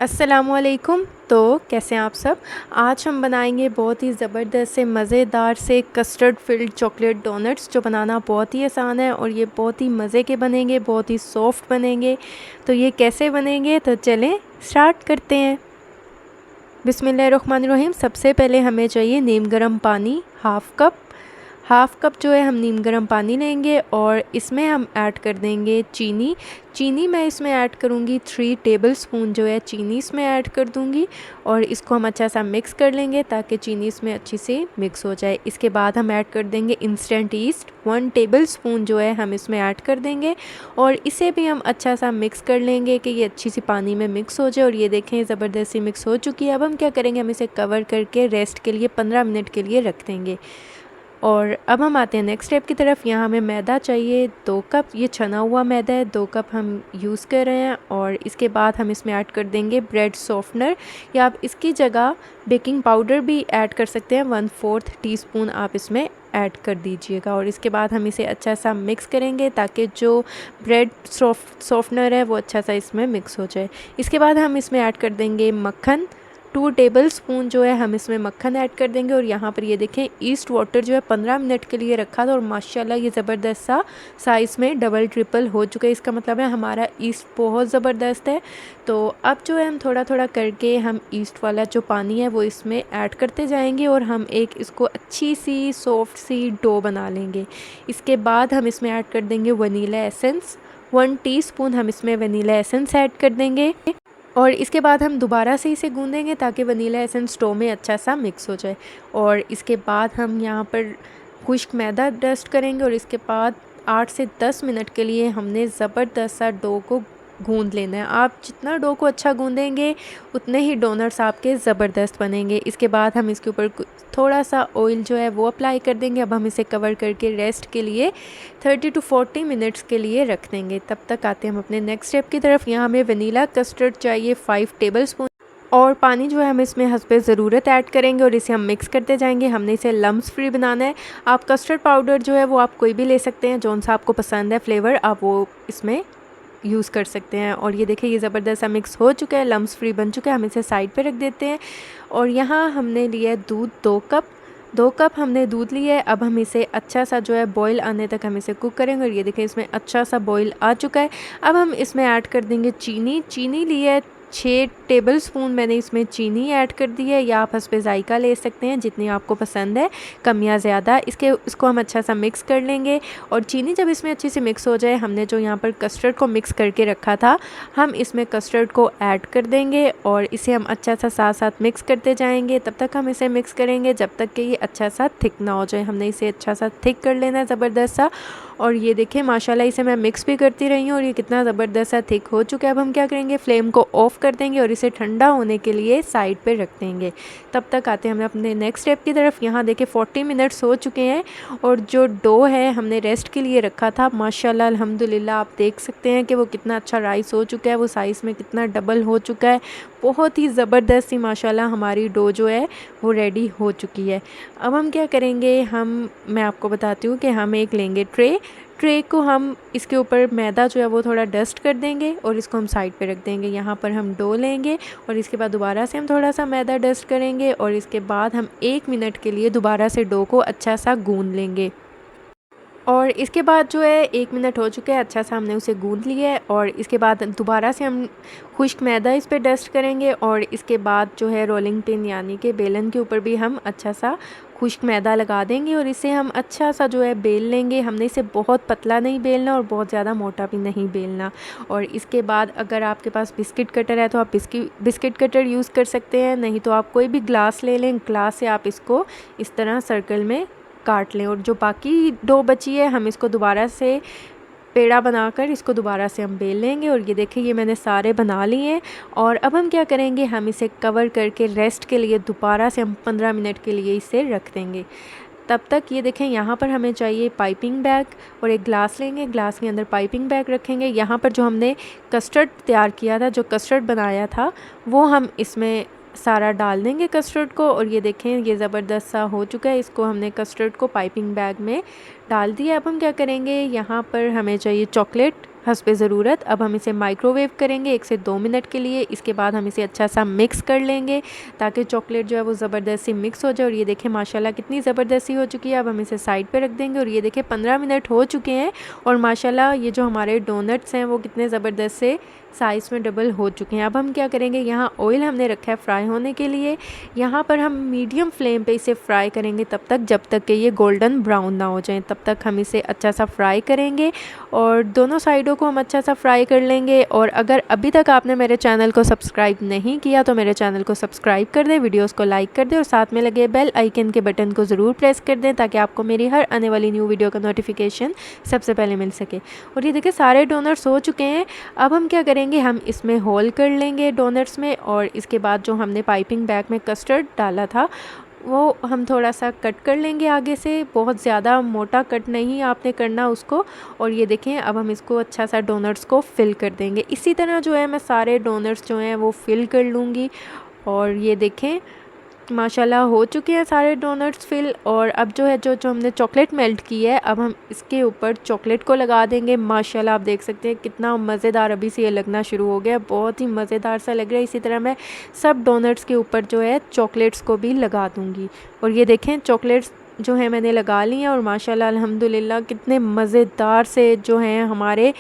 अस्सलामुअलैकुम। तो कैसे हैं आप सब। आज हम बनाएंगे बहुत ही ज़बरदस्त से मज़ेदार से कस्टर्ड फिल्ड चॉकलेट डोनट्स, जो बनाना बहुत ही आसान है और ये बहुत ही मज़े के बनेंगे, बहुत ही सॉफ्ट बनेंगे। तो ये कैसे बनेंगे, तो चलें स्टार्ट करते हैं। बिस्मिल्लाहिर्रहमानिर्रहीम। सबसे पहले हमें चाहिए नीम गर्म पानी हाफ़ कप जो है हम नीम गर्म पानी लेंगे और इसमें हम ऐड कर देंगे चीनी मैं इसमें ऐड करूँगी 3 टेबलस्पून जो है चीनी इसमें ऐड कर दूँगी और इसको हम अच्छा सा मिक्स कर लेंगे ताकि चीनी इसमें अच्छी से मिक्स हो जाए। इसके बाद हम ऐड कर देंगे इंस्टेंट ईस्ट 1 टेबलस्पून जो है हम इसमें ऐड कर देंगे और इसे भी हम अच्छा सा मिक्स कर लेंगे कि ये अच्छी सी पानी में मिक्स हो जाए। और ये देखें ज़बरदस्त सी मिक्स हो चुकी है। अब हम क्या करेंगे, हम इसे कवर करके रेस्ट के लिए 15 मिनट के लिए रख देंगे। और अब हम आते हैं नेक्स्ट स्टेप की तरफ। यहाँ हमें मैदा चाहिए 2 कप, ये छना हुआ मैदा है 2 कप हम यूज़ कर रहे हैं। और इसके बाद हम इसमें ऐड कर देंगे ब्रेड सॉफ्टनर, या आप इसकी जगह बेकिंग पाउडर भी ऐड कर सकते हैं, 1/4 टीस्पून आप इसमें ऐड कर दीजिएगा। और इसके बाद हम इसे अच्छा सा मिक्स करेंगे ताकि जो ब्रेड सॉफ्टनर है वो अच्छा सा इसमें मिक्स हो जाए। इसके बाद हम इसमें ऐड कर देंगे मक्खन, 2 टेबलस्पून जो है हम इसमें मक्खन ऐड कर देंगे। और यहाँ पर ये देखें ईस्ट वाटर जो है 15 मिनट के लिए रखा था और माशाल्लाह ये ज़बरदस्त सा साइज़ में डबल ट्रिपल हो चुका है। इसका मतलब है हमारा ईस्ट बहुत ज़बरदस्त है। तो अब जो है हम थोड़ा थोड़ा करके हम ईस्ट वाला जो पानी है वो इसमें ऐड करते जाएंगे और हम एक इसको अच्छी सी सॉफ्ट सी डो बना लेंगे। इसके बाद हम इसमें ऐड कर देंगे वनीला एसेंस, 1 टीस्पून हम इसमें वनीला एसेंस ऐड कर देंगे। और इसके बाद हम दोबारा से इसे गूंदेंगे ताकि वनीला एसेंस डो में अच्छा सा मिक्स हो जाए। और इसके बाद हम यहाँ पर खुश्क मैदा डस्ट करेंगे और इसके बाद 8 से 10 मिनट के लिए हमने ज़बरदस्त सा डो को गूंद लेना है। आप जितना डो को अच्छा गूंदेंगे उतने ही डोनट्स आपके ज़बरदस्त बनेंगे। इसके बाद हम इसके ऊपर थोड़ा सा ऑयल जो है वो अप्लाई कर देंगे। अब हम इसे कवर करके रेस्ट के लिए 30 to 40 मिनट्स के लिए रख देंगे। तब तक आते हैं हम अपने नेक्स्ट स्टेप की तरफ। यहाँ हमें वनीला कस्टर्ड चाहिए 5 टेबलस्पून और पानी जो है हम इसमें हस्बे ज़रूरत ऐड करेंगे और इसे हम मिक्स करते जाएंगे। हमने इसे लम्स फ्री बनाना है। आप कस्टर्ड पाउडर जो है वो आप कोई भी ले सकते हैं, जौन सा आपको पसंद है फ्लेवर आप वो इसमें यूज़ कर सकते हैं। और ये देखिए ये ज़बरदस्त सा मिक्स हो चुका है, लम्स फ्री बन चुका है। हम इसे साइड पे रख देते हैं। और यहाँ हमने लिया है दूध 2 कप हमने दूध लिया है। अब हम इसे अच्छा सा जो है बॉईल आने तक हम इसे कुक करेंगे। और ये देखिए इसमें अच्छा सा बॉईल आ चुका है। अब हम इसमें ऐड कर देंगे चीनी ली है 6 टेबलस्पून मैंने इसमें चीनी ऐड कर दी है, या आप हस्बे ज़ायका ले सकते हैं जितनी आपको पसंद है, कम या ज़्यादा। इसको हम अच्छा सा मिक्स कर लेंगे। और चीनी जब इसमें अच्छी से मिक्स हो जाए, हमने जो यहाँ पर कस्टर्ड को मिक्स करके रखा था हम इसमें कस्टर्ड को ऐड कर देंगे और इसे हम अच्छा सा साथ साथ मिक्स करते जाएंगे। तब तक हम इसे मिक्स करेंगे जब तक कि ये अच्छा सा थिक ना हो जाए। हमने इसे अच्छा सा थिक कर लेना है ज़बरदस्त सा। और ये देखिए माशाल्लाह इसे मैं मिक्स भी करती रही हूँ और ये कितना ज़बरदस्त सा थिक हो चुका है। अब हम क्या करेंगे, फ्लेम को ऑफ़ कर देंगे और इसे ठंडा होने के लिए साइड पे रख देंगे। तब तक आते हैं हम अपने नेक्स्ट स्टेप की तरफ। यहाँ देखिए 40 मिनट्स हो चुके हैं और जो डो है हमने रेस्ट के लिए रखा था, माशाल्लाह अल्हम्दुलिल्लाह आप देख सकते हैं कि वो कितना अच्छा राइस हो चुका है, वो साइज़ में कितना डबल हो चुका है। बहुत ही ज़बरदस्त सी माशाल्लाह हमारी डो जो है वो रेडी हो चुकी है। अब हम क्या करेंगे, मैं आपको बताती हूँ कि हम एक लेंगे ट्रे को हम इसके ऊपर मैदा जो है वो थोड़ा डस्ट कर देंगे और इसको हम साइड पे रख देंगे। यहाँ पर हम डो लेंगे और इसके बाद दोबारा से हम थोड़ा सा मैदा डस्ट करेंगे और इसके बाद हम 1 मिनट के लिए दोबारा से डो को अच्छा सा गूंद लेंगे। और इसके बाद जो है 1 मिनट हो चुके हैं, अच्छा सा हमने उसे गूंद लिया है। और इसके बाद दोबारा से हम खुश्क मैदा इस पर डस्ट करेंगे और इसके बाद जो है रोलिंग पिन यानी कि बेलन के ऊपर भी हम अच्छा सा खुश्क मैदा लगा देंगे और इसे हम अच्छा सा जो है बेल लेंगे। हमने इसे बहुत पतला नहीं बेलना और बहुत ज़्यादा मोटा भी नहीं बेलना। और इसके बाद अगर आपके पास बिस्किट कटर है तो आप बिस्किट कटर यूज़ कर सकते हैं, नहीं तो आप कोई भी ग्लास ले लें, ग्लास से आप इसको इस तरह सर्कल में काट लें। और जो बाकी डो बची है हम इसको दोबारा से पेड़ा बनाकर इसको दोबारा से हम बेल लेंगे। और ये देखिए ये मैंने सारे बना लिए हैं। और अब हम क्या करेंगे, हम इसे कवर करके रेस्ट के लिए दोबारा से हम 15 मिनट के लिए इसे रख देंगे। तब तक ये देखें यहाँ पर हमें चाहिए पाइपिंग बैग और एक ग्लास लेंगे, ग्लास के अंदर पाइपिंग बैग रखेंगे। यहाँ पर जो हमने कस्टर्ड तैयार किया था, जो कस्टर्ड बनाया था, वो हम इसमें सारा डाल देंगे कस्टर्ड को। और ये देखें ये ज़बरदस्त सा हो चुका है। इसको हमने कस्टर्ड को पाइपिंग बैग में डाल दिया। अब हम क्या करेंगे, यहाँ पर हमें चाहिए चॉकलेट हस्बे ज़रूरत। अब हम इसे माइक्रोवेव करेंगे 1 से 2 मिनट के लिए। इसके बाद हम इसे अच्छा सा मिक्स कर लेंगे ताकि चॉकलेट जो है वो ज़बरदस्त सी मिक्स हो जाए। और ये देखें माशाल्लाह कितनी ज़बरदस्त सी हो चुकी है। अब हम इसे साइड पे रख देंगे और ये देखें 15 मिनट हो चुके हैं और माशाल्लाह ये जो हमारे डोनट्स हैं वो कितने ज़बरदस्त से साइज़ में डबल हो चुके हैं। अब हम क्या करेंगे, यहाँ ऑयल हमने रखा है फ्राई होने के लिए। यहाँ पर हम मीडियम फ्लेम पे इसे फ्राई करेंगे तब तक जब तक कि ये गोल्डन ब्राउन ना हो जाए, तब तक हम इसे अच्छा सा फ्राई करेंगे और दोनों साइडों को हम अच्छा सा फ्राई कर लेंगे। और अगर अभी तक आपने मेरे चैनल को सब्सक्राइब नहीं किया तो मेरे चैनल को सब्सक्राइब कर दें, वीडियोज़ को लाइक कर दें और साथ में लगे बेल आइकन के बटन को ज़रूर प्रेस कर दें ताकि आपको मेरी हर आने वाली न्यू वीडियो का नोटिफिकेशन सबसे पहले मिल सके। और ये देखिए सारे डोनट्स हो चुके हैं। अब हम क्या करेंगे, हम इसमें होल कर लेंगे डोनट्स में और इसके बाद जो हमने पाइपिंग बैग में कस्टर्ड डाला था वो हम थोड़ा सा कट कर लेंगे आगे से, बहुत ज़्यादा मोटा कट नहीं आपने करना उसको। और ये देखें अब हम इसको अच्छा सा डोनट्स को फिल कर देंगे। इसी तरह जो है मैं सारे डोनट्स जो हैं वो फिल कर लूँगी। और ये देखें माशाल्लाह हो चुके हैं सारे डोनट्स फिल। और अब जो है जो हमने चॉकलेट मेल्ट की है अब हम इसके ऊपर चॉकलेट को लगा देंगे। माशाल्लाह आप देख सकते हैं कितना मज़ेदार अभी से ये लगना शुरू हो गया, बहुत ही मज़ेदार सा लग रहा है। इसी तरह मैं सब डोनट्स के ऊपर जो है चॉकलेट्स को भी लगा दूँगी। और ये देखें चॉकलेट्स जो है मैंने लगा ली हैं और माशाल्लाह अल्हम्दुलिल्लाह कितने मज़ेदार से जो हैं हमारे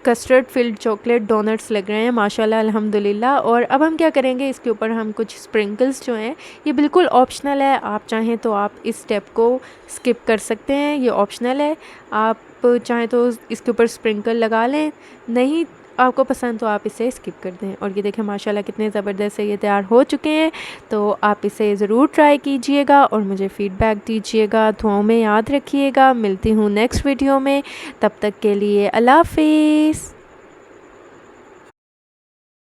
कस्टर्ड फिल्ड चॉकलेट डोनट्स लग रहे हैं माशाल्लाह अल्हम्दुलिल्लाह। और अब हम क्या करेंगे, इसके ऊपर हम कुछ स्प्रिंकल्स जो हैं, ये बिल्कुल ऑप्शनल है, आप चाहें तो आप इस स्टेप को स्किप कर सकते हैं, ये ऑप्शनल है। आप चाहें तो इसके ऊपर स्प्रिंकल लगा लें, नहीं आपको पसंद तो आप इसे स्किप कर दें। और ये देखें माशाल्लाह कितने ज़बरदस्त से ये तैयार हो चुके हैं। तो आप इसे ज़रूर ट्राई कीजिएगा और मुझे फ़ीडबैक दीजिएगा, दुआओं में याद रखिएगा। मिलती हूँ नेक्स्ट वीडियो में, तब तक के लिए अल्लाह हाफ़िज़।